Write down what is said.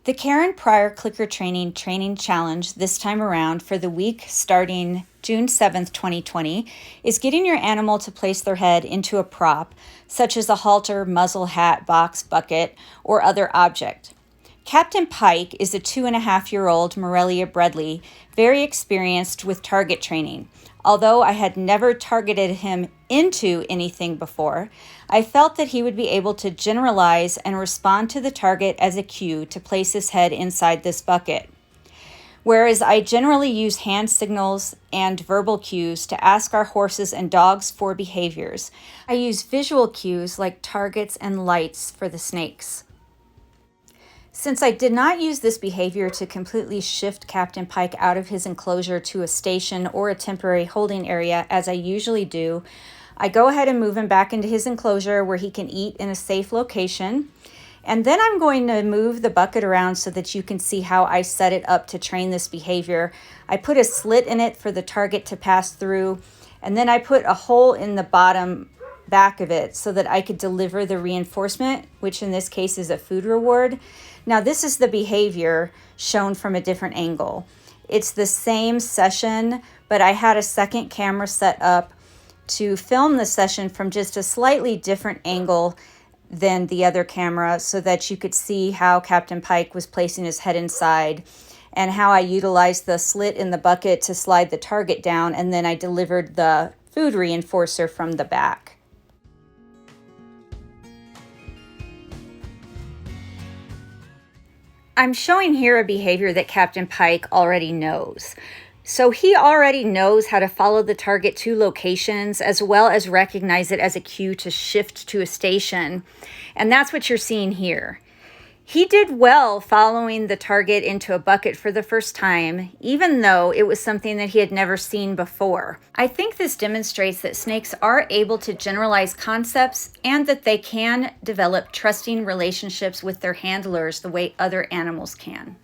The Karen Pryor Clicker Training Challenge this time around for the week starting June 7th, 2020, is getting your animal to place their head into a prop, such as a halter, muzzle, hat, box, bucket, or other object. Captain Pike is a 2.5-year-old Morelia Bredli, very experienced with target training. Although I had never targeted him into anything before, I felt that he would be able to generalize and respond to the target as a cue to place his head inside this bucket. Whereas I generally use hand signals and verbal cues to ask our horses and dogs for behaviors, I use visual cues like targets and lights for the snakes. Since I did not use this behavior to completely shift Captain Pike out of his enclosure to a station or a temporary holding area, as I usually do, I go ahead and move him back into his enclosure where he can eat in a safe location. And then I'm going to move the bucket around so that you can see how I set it up to train this behavior. I put a slit in it for the target to pass through, and then I put a hole in the bottom back of it so that I could deliver the reinforcement, which in this case is a food reward. Now this is the behavior shown from a different angle. It's the same session, but I had a second camera set up to film the session from just a slightly different angle than the other camera so that you could see how Captain Pike was placing his head inside and how I utilized the slit in the bucket to slide the target down, and then I delivered the food reinforcer from the back. I'm showing here a behavior that Captain Pike already knows. So he already knows how to follow the target to locations as well as recognize it as a cue to shift to a station. And that's what you're seeing here. He did well following the target into a bucket for the first time, even though it was something that he had never seen before. I think this demonstrates that snakes are able to generalize concepts and that they can develop trusting relationships with their handlers the way other animals can.